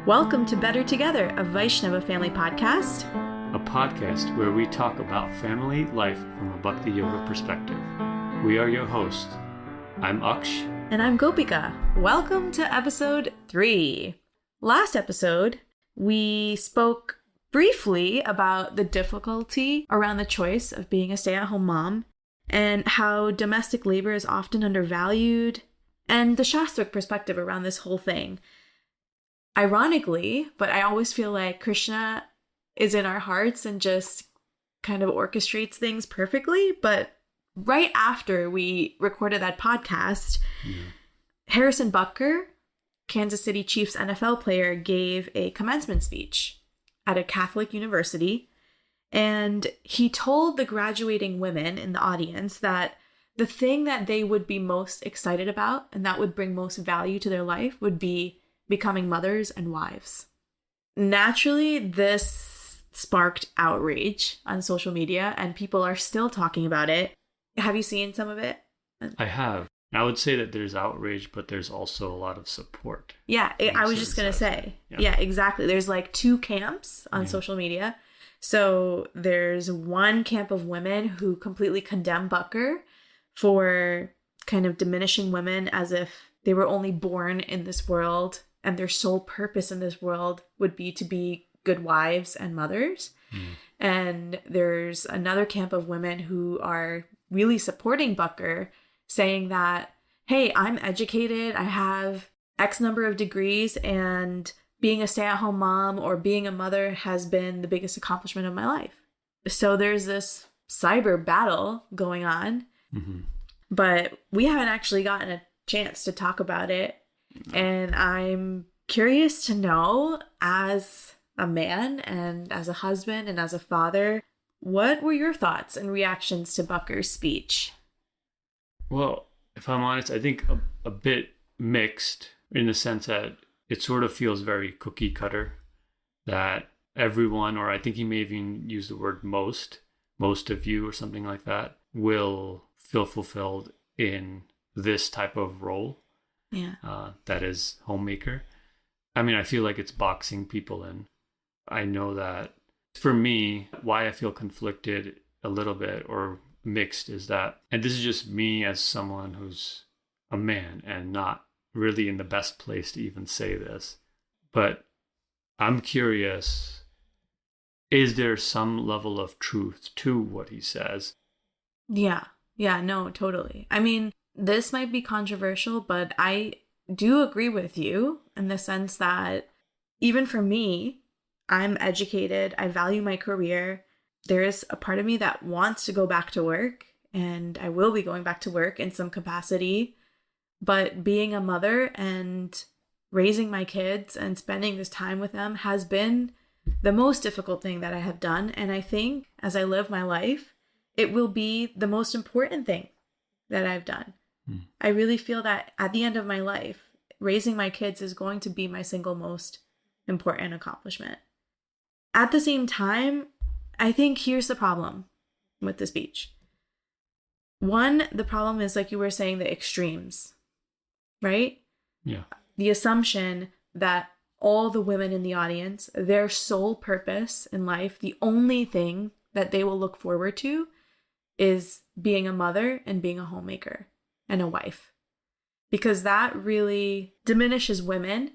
Welcome to Better Together, a Vaishnava family podcast. A podcast where we talk about family life from a Bhakti Yoga perspective. We are your hosts. I'm Aksh. And I'm Gopika. Welcome to episode 3. Last episode, we spoke briefly about the difficulty around the choice of being a stay-at-home mom and how domestic labor is often undervalued and the Shastric perspective around this whole thing. Ironically, but I always feel like Krishna is in our hearts and just kind of orchestrates things perfectly. But right after we recorded that podcast, Harrison Butker, Kansas City Chiefs NFL player, gave a commencement speech at a Catholic university. And he told the graduating women in the audience that the thing that they would be most excited about and that would bring most value to their life would be becoming mothers and wives. Naturally, this sparked outrage on social media, and people are still talking about it. Have you seen some of it? I have. I would say that there's outrage, but there's also a lot of support. Yeah, I was just going to say. Yeah, exactly. There's like 2 camps on social media. So there's one camp of women who completely condemn Butker for kind of diminishing women as if they were only born in this world and their sole purpose in this world would be to be good wives and mothers. And there's another camp of women who are really supporting Butker, saying that, hey, I'm educated, I have X number of degrees, and being a stay-at-home mom or being a mother has been the biggest accomplishment of my life. So there's this cyber battle going on, but we haven't actually gotten a chance to talk about it. And I'm curious to know, as a man and as a husband and as a father, what were your thoughts and reactions to Butker's speech? Well, if I'm honest, I think a bit mixed in the sense that it sort of feels very cookie cutter, that everyone, or I think he may even use the word most of you or something like that, will feel fulfilled in this type of role. That is homemaker. I mean, I feel like it's boxing people in. I know that for me, why I feel conflicted a little bit or mixed is that, and this is just me as someone who's a man and not really in the best place to even say this, but I'm curious, is there some level of truth to what he says? Yeah, no, totally. I mean, this might be controversial, but I do agree with you in the sense that even for me, I'm educated, I value my career. There is a part of me that wants to go back to work, and I will be going back to work in some capacity. But being a mother and raising my kids and spending this time with them has been the most difficult thing that I have done. And I think as I live my life, it will be the most important thing that I've done. I really feel that at the end of my life, raising my kids is going to be my single most important accomplishment. At the same time, I think here's the problem with the speech. One, the problem is, like you were saying, the extremes, right? Yeah. The assumption that all the women in the audience, their sole purpose in life, the only thing that they will look forward to is being a mother and being a homemaker and a wife. Because that really diminishes women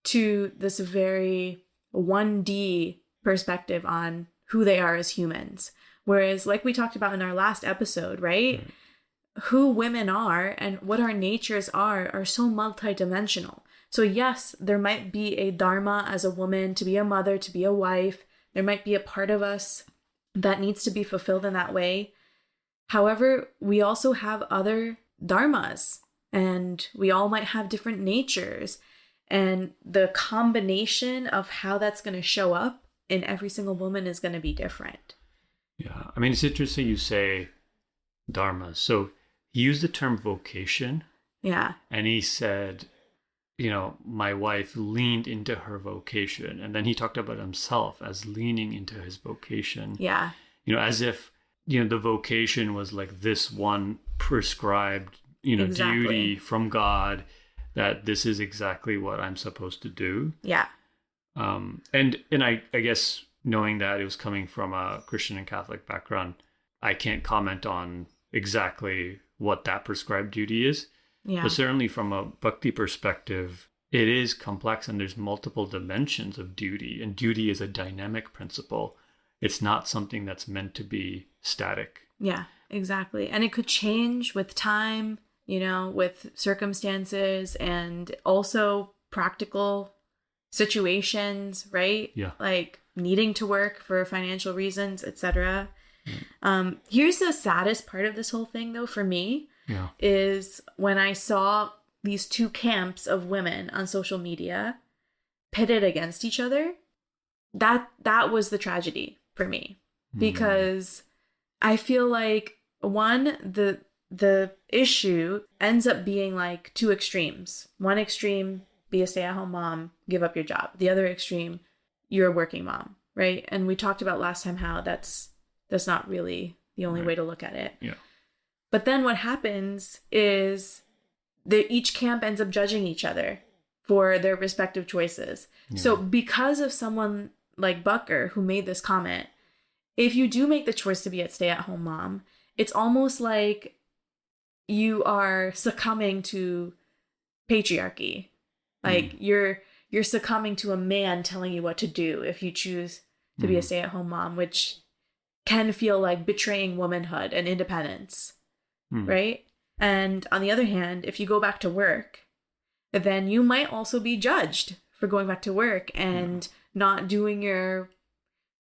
to this very 1D perspective on who they are as humans. Whereas, like we talked about in our last episode, right? Who women are and what our natures are so multidimensional. So yes, there might be a dharma as a woman to be a mother, to be a wife. There might be a part of us that needs to be fulfilled in that way. However, we also have other dharmas, and we all might have different natures. And the combination of how that's going to show up in every single woman is going to be different. Yeah. I mean, it's interesting you say dharma. So he used the term vocation. Yeah. And he said, my wife leaned into her vocation. And then he talked about himself as leaning into his vocation. Yeah. As if, the vocation was like this one prescribed, duty from God, that this is exactly what I'm supposed to do. Yeah. And I guess knowing that it was coming from a Christian and Catholic background, I can't comment on exactly what that prescribed duty is. Yeah. But certainly from a bhakti perspective, it is complex and there's multiple dimensions of duty. And duty is a dynamic principle. It's not something that's meant to be static. Yeah, exactly. And it could change with time, with circumstances and also practical situations, right? Yeah. Like needing to work for financial reasons, etc. Here's the saddest part of this whole thing, though, for me, is when I saw these two camps of women on social media pitted against each other. That was the tragedy for me, because I feel like the issue ends up being like two extremes. One extreme, be a stay-at-home mom, give up your job. The other extreme, you're a working mom, right? And we talked about last time how that's not really the only way to look at it. Yeah. But then what happens is each camp ends up judging each other for their respective choices. Yeah. So because of someone like Butker who made this comment, if you do make the choice to be a stay-at-home mom, it's almost like you are succumbing to patriarchy. Like you're succumbing to a man telling you what to do if you choose to be a stay-at-home mom, which can feel like betraying womanhood and independence, right? And on the other hand, if you go back to work, then you might also be judged for going back to work and not doing your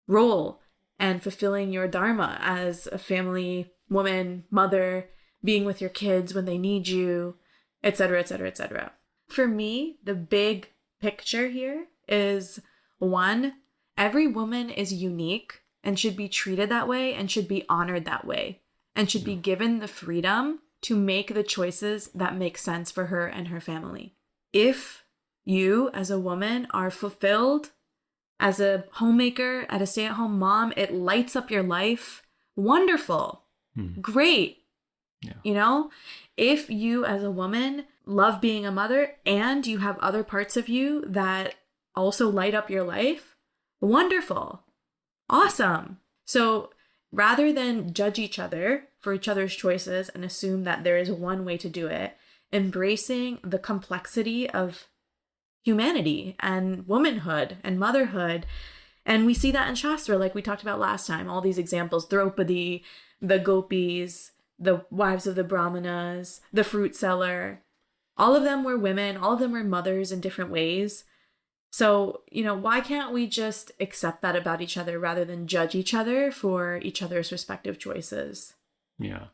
role and fulfilling your dharma as a family woman, mother, being with your kids when they need you, etc., etc., etc. For me, the big picture here is, one, every woman is unique and should be treated that way and should be honored that way and should be given the freedom to make the choices that make sense for her and her family. If you, as a woman, are fulfilled as a homemaker, as a stay-at-home mom, it lights up your life. Wonderful. Great. Yeah. If you, as a woman, love being a mother and you have other parts of you that also light up your life, wonderful. Awesome. So rather than judge each other for each other's choices and assume that there is one way to do it, embracing the complexity of humanity and womanhood and motherhood. And we see that in Shastra, like we talked about last time, all these examples, Draupadi, the gopis, the wives of the brahmanas, the fruit seller. All of them were women. All of them were mothers in different ways. So, why can't we just accept that about each other rather than judge each other for each other's respective choices? Yeah.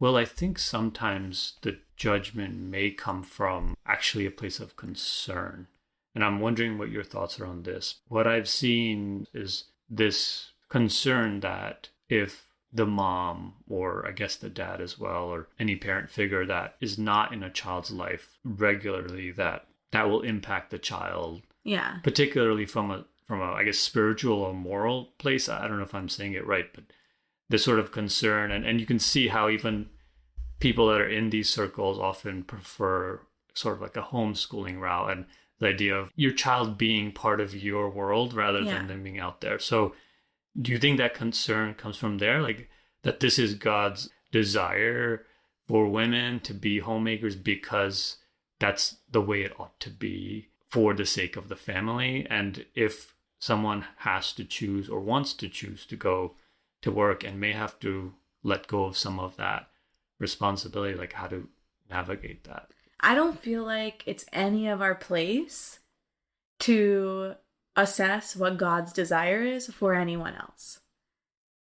Well, I think sometimes the judgment may come from actually a place of concern. And I'm wondering what your thoughts are on this. What I've seen is this concern that if the mom, or I guess the dad as well, or any parent figure that is not in a child's life regularly, that will impact the child. Yeah. Particularly from a I guess spiritual or moral place. I don't know if I'm saying it right, but this sort of concern, and you can see how even people that are in these circles often prefer sort of like a homeschooling route and the idea of your child being part of your world rather than them being out there. So do you think that concern comes from there? Like that this is God's desire for women to be homemakers because that's the way it ought to be for the sake of the family? And if someone has to choose or wants to choose to go to work and may have to let go of some of that responsibility, like how to navigate that? I don't feel like it's any of our place to assess what God's desire is for anyone else.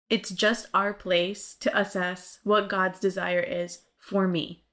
It's just our place to assess what God's desire is for me.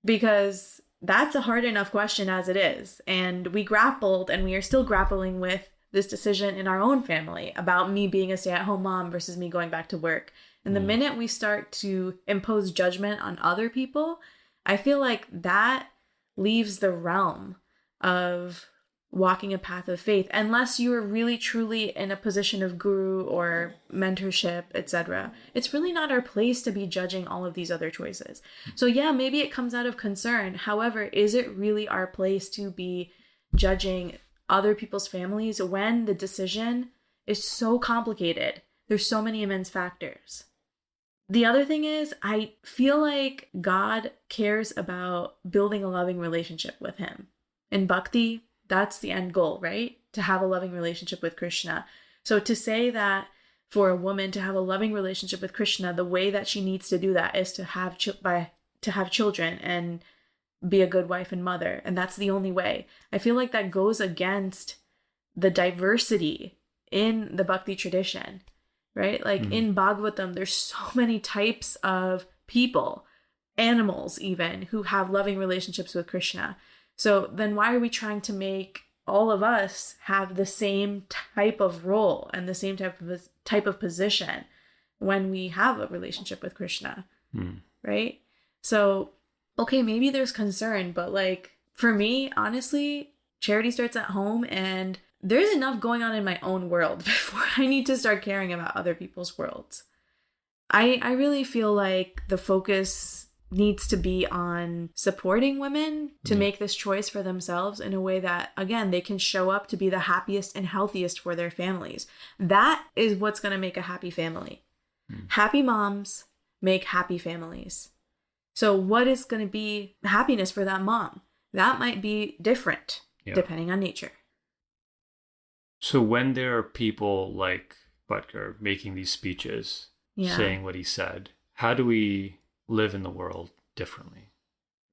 Because that's a hard enough question as it is. And we grappled and we are still grappling with this decision in our own family about me being a stay-at-home mom versus me going back to work. And the minute we start to impose judgment on other people, I feel like that leaves the realm of walking a path of faith, unless you are really truly in a position of guru or mentorship, etc. It's really not our place to be judging all of these other choices. So yeah, maybe it comes out of concern. However, is it really our place to be judging other people's families when the decision is so complicated. There's so many immense factors. The other thing is, I feel like God cares about building a loving relationship with him. In Bhakti, that's the end goal, right? To have a loving relationship with Krishna. So to say that for a woman to have a loving relationship with Krishna, the way that she needs to do that is to have children and be a good wife and mother. And that's the only way. I feel like that goes against the diversity in the Bhakti tradition, right? Like in Bhagavatam, there's so many types of people, animals even, who have loving relationships with Krishna. So then why are we trying to make all of us have the same type of role and the same type of position when we have a relationship with Krishna, right? So, okay, maybe there's concern, but like for me, honestly, charity starts at home, and there's enough going on in my own world before I need to start caring about other people's worlds. I really feel like the focus needs to be on supporting women to make this choice for themselves in a way that, again, they can show up to be the happiest and healthiest for their families. That is what's going to make a happy family. Happy moms make happy families. So what is going to be happiness for that mom? That might be different depending on nature. So when there are people like Butker making these speeches, saying what he said, how do we live in the world differently?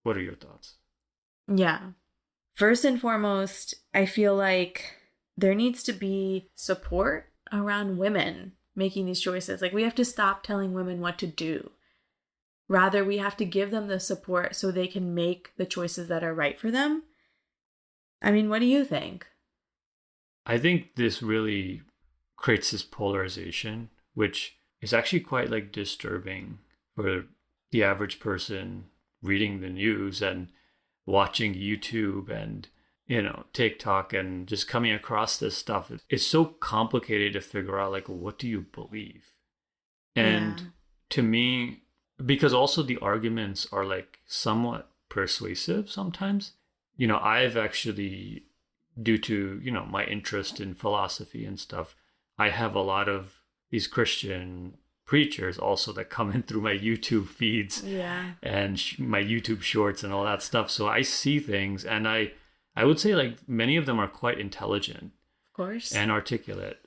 What are your thoughts? Yeah. First and foremost, I feel like there needs to be support around women making these choices. Like, we have to stop telling women what to do. Rather, we have to give them the support so they can make the choices that are right for them. I mean, what do you think? I think this really creates this polarization, which is actually quite like disturbing for the average person reading the news and watching YouTube and, TikTok and just coming across this stuff. It's so complicated to figure out, like, what do you believe? And to me, because also the arguments are like somewhat persuasive sometimes. I've actually, due to, my interest in philosophy and stuff, I have a lot of these Christian preachers also that come in through my YouTube feeds and my YouTube shorts and all that stuff. So I see things, and I would say like many of them are quite intelligent, of course, and articulate.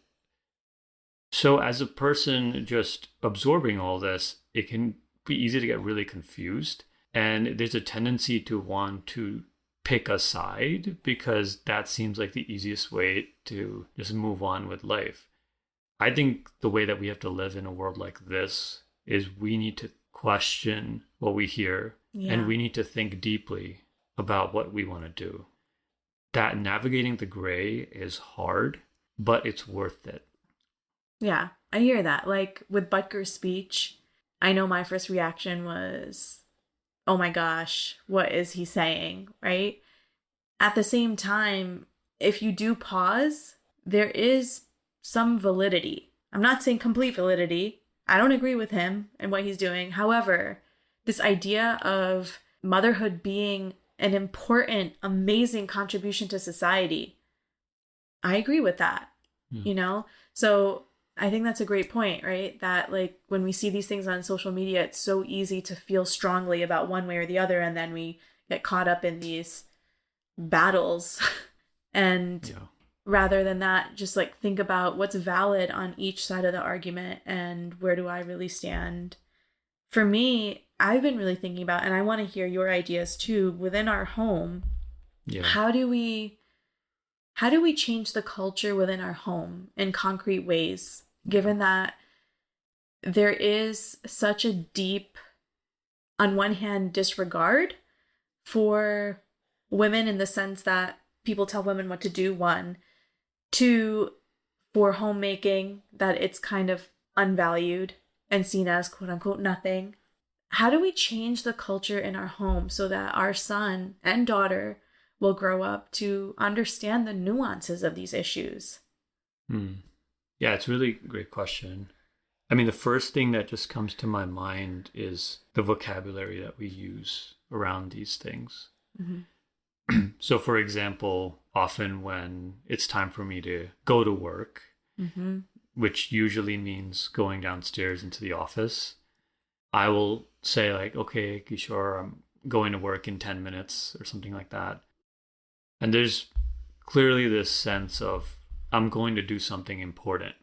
So as a person just absorbing all this, it can be easy to get really confused. And there's a tendency to want to pick a side because that seems like the easiest way to just move on with life. I think the way that we have to live in a world like this is we need to question what we hear, and we need to think deeply about what we want to do. That navigating the gray is hard, but it's worth it. Yeah, I hear that. Like with Butker's speech, I know my first reaction was, oh my gosh, what is he saying, right? At the same time, if you do pause, there is some validity. I'm not saying complete validity. I don't agree with him and what he's doing. However, this idea of motherhood being an important, amazing contribution to society, I agree with that, So I think that's a great point, right? That like when we see these things on social media, it's so easy to feel strongly about one way or the other. And then we get caught up in these battles and rather than that, just like think about what's valid on each side of the argument and where do I really stand. For me, I've been really thinking about, and I want to hear your ideas too, within our home. How do we change the culture within our home in concrete ways, given that there is such a deep, on one hand, disregard for women in the sense that people tell women what to do, one. Two, for homemaking, that it's kind of unvalued and seen as quote unquote nothing. How do we change the culture in our home so that our son and daughter will grow up to understand the nuances of these issues? Yeah, it's a really great question. I mean, the first thing that just comes to my mind is the vocabulary that we use around these things. So, for example, often when it's time for me to go to work, Mm-hmm. which usually means going downstairs into the office, I will say like, okay, Kishore, I'm going to work in 10 minutes or something like that. And there's clearly this sense of I'm going to do something important.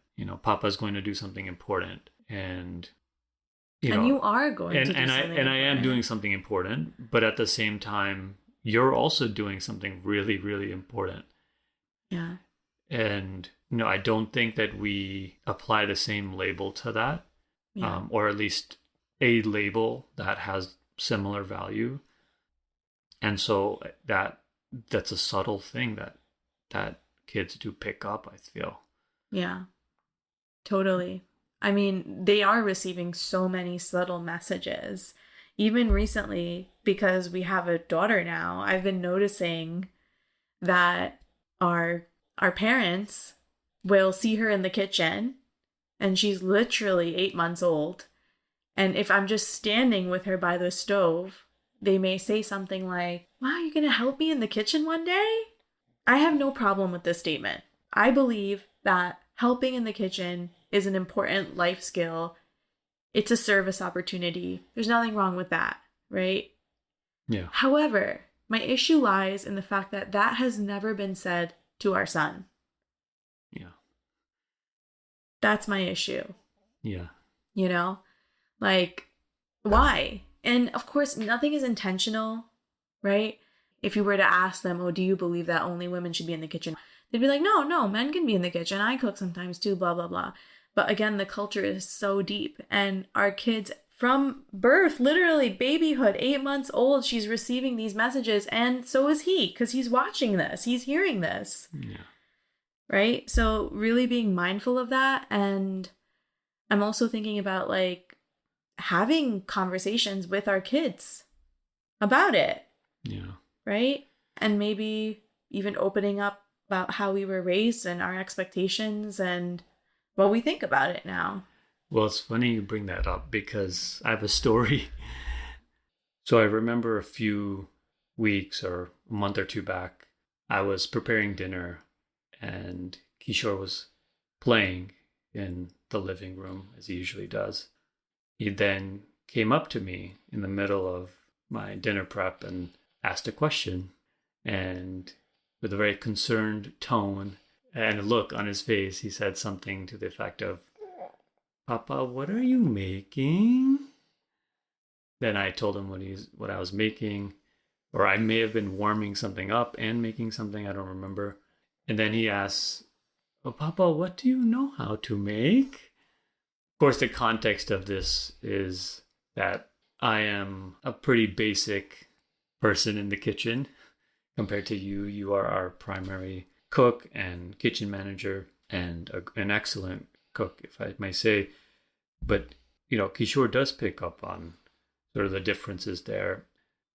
Papa's going to do something important. And, You are going to do and something I am important. doing something important, but at the same time, you're also doing something really, really important. Yeah. And, I don't think that we apply the same label to that, Yeah. or at least a label that has similar value. And so that's a subtle thing that kids do pick up, I feel. Yeah. Totally. I mean, they are receiving so many subtle messages. Even recently, because we have a daughter now, I've been noticing that our parents will see her in the kitchen, and she's literally 8 months old. And if I'm just standing with her by the stove, they may say something like, "Wow, you're going to help me in the kitchen one day?" I have no problem with this statement. I believe that helping in the kitchen is an important life skill. It's a service opportunity. There's nothing wrong with that, right? Yeah. However, my issue lies in the fact that that has never been said to our son. Yeah. That's my issue. Yeah. Like, why? And of course, nothing is intentional, right? If you were to ask them, "Oh, do you believe that only women should be in the kitchen?" They'd be like, "No, men can be in the kitchen. I cook sometimes too, blah, blah, blah." But again, the culture is so deep. And our kids from birth, literally babyhood, 8 months old, she's receiving these messages. And so is he, because he's watching this. He's hearing this. Yeah. Right? So really being mindful of that. And I'm also thinking about like having conversations with our kids about it. Yeah. Right? And maybe even opening up about how we were raised and our expectations and what we think about it now. Well, it's funny you bring that up because I have a story. So I remember a few weeks or a month or two back, I was preparing dinner and Kishore was playing in the living room as he usually does. He then came up to me in the middle of my dinner prep and asked a question. And with a very concerned tone and a look on his face, he said something to the effect of, "Papa, what are you making?" Then I told him what I was making, or I may have been warming something up and making something, I don't remember. And then he asks, "Oh, Papa, what do you know how to make?" Of course, the context of this is that I am a pretty basic person in the kitchen compared to you. You are our primary cook and kitchen manager and an excellent cook, if I may say. But, Kishore does pick up on sort of the differences there.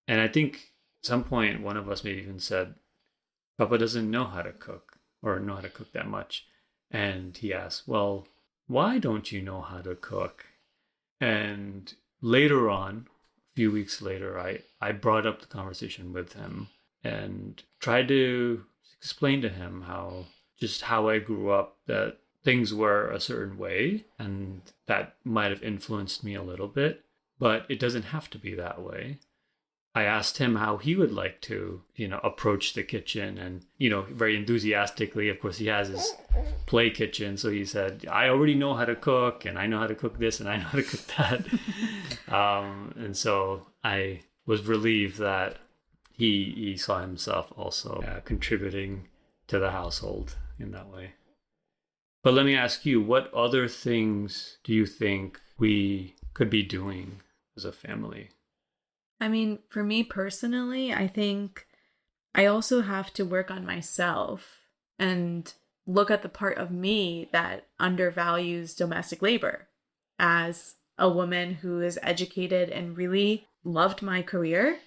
And I think at some point, one of us maybe even said, "Papa doesn't know how to cook or know how to cook that much." And he asked, "Well, why don't you know how to cook?" And later on, a few weeks later, I brought up the conversation with him and tried to explain to him how I grew up, that things were a certain way and that might have influenced me a little bit, but it doesn't have to be that way. I asked him how he would like to, approach the kitchen, and, very enthusiastically, of course, he has his play kitchen. So he said, "I already know how to cook, and I know how to cook this, and I know how to cook that." And so I was relieved that he saw himself also contributing to the household in that way. But let me ask you, what other things do you think we could be doing as a family? I mean, for me personally, I think I also have to work on myself and look at the part of me that undervalues domestic labor. As a woman who is educated and really loved my career,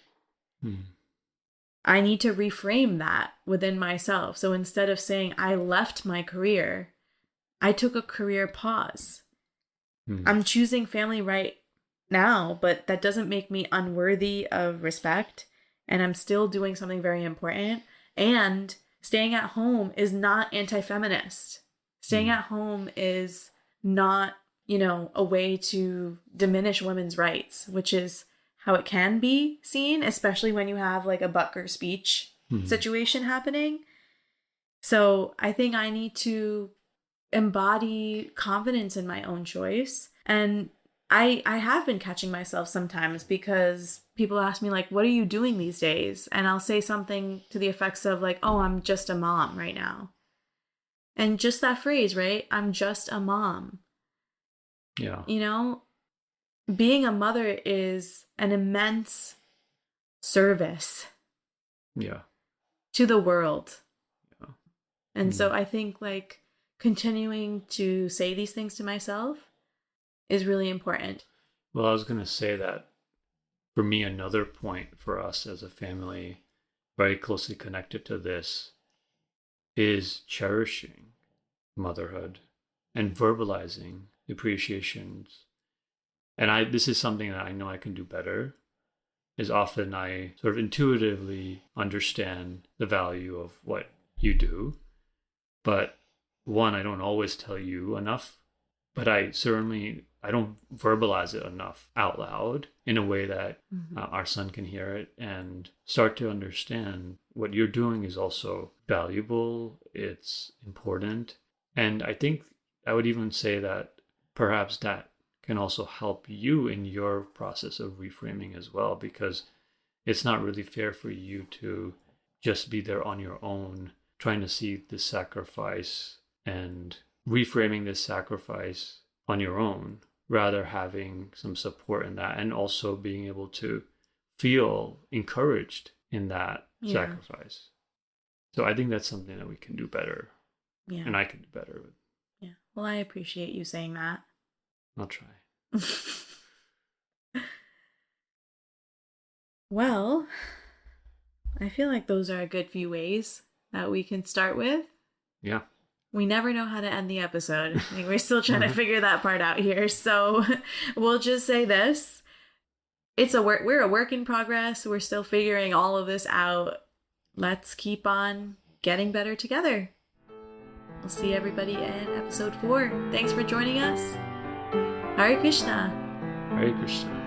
I need to reframe that within myself. So instead of saying I left my career, I took a career pause. I'm choosing family right now, but that doesn't make me unworthy of respect. and I'm still doing something very important. And staying at home is not anti-feminist. Staying at home is not, a way to diminish women's rights, which is how it can be seen, especially when you have like a Butker speech situation happening. So I think I need to embody confidence in my own choice. And I have been catching myself sometimes because people ask me like, what are you doing these days? And I'll say something to the effects of like, oh, I'm just a mom right now. And just that phrase, right? I'm just a mom. Yeah. Being a mother is an immense service. Yeah. To the world. Yeah. And so I think like continuing to say these things to myself is really important. Well, I was going to say that for me, another point for us as a family, very closely connected to this, is cherishing motherhood and verbalizing appreciations. And this is something that I know I can do better, is often I sort of intuitively understand the value of what you do. But one, I don't always tell you enough, but I don't verbalize it enough out loud in a way that our son can hear it and start to understand what you're doing is also valuable. It's important. And I think I would even say that perhaps that can also help you in your process of reframing as well, because it's not really fair for you to just be there on your own, trying to see the sacrifice and reframing this sacrifice on your own, rather having some support in that and also being able to feel encouraged in that sacrifice. So I think that's something that we can do better. Yeah. And I can do better with. Yeah. Well, I appreciate you saying that. I'll try. Well, I feel like those are a good few ways that we can start with. Yeah. We never know how to end the episode. I think we're still trying to figure that part out here. So we'll just say this. We're a work in progress. We're still figuring all of this out. Let's keep on getting better together. We'll see everybody in episode 4. Thanks for joining us. Hare Krishna. Hare Krishna.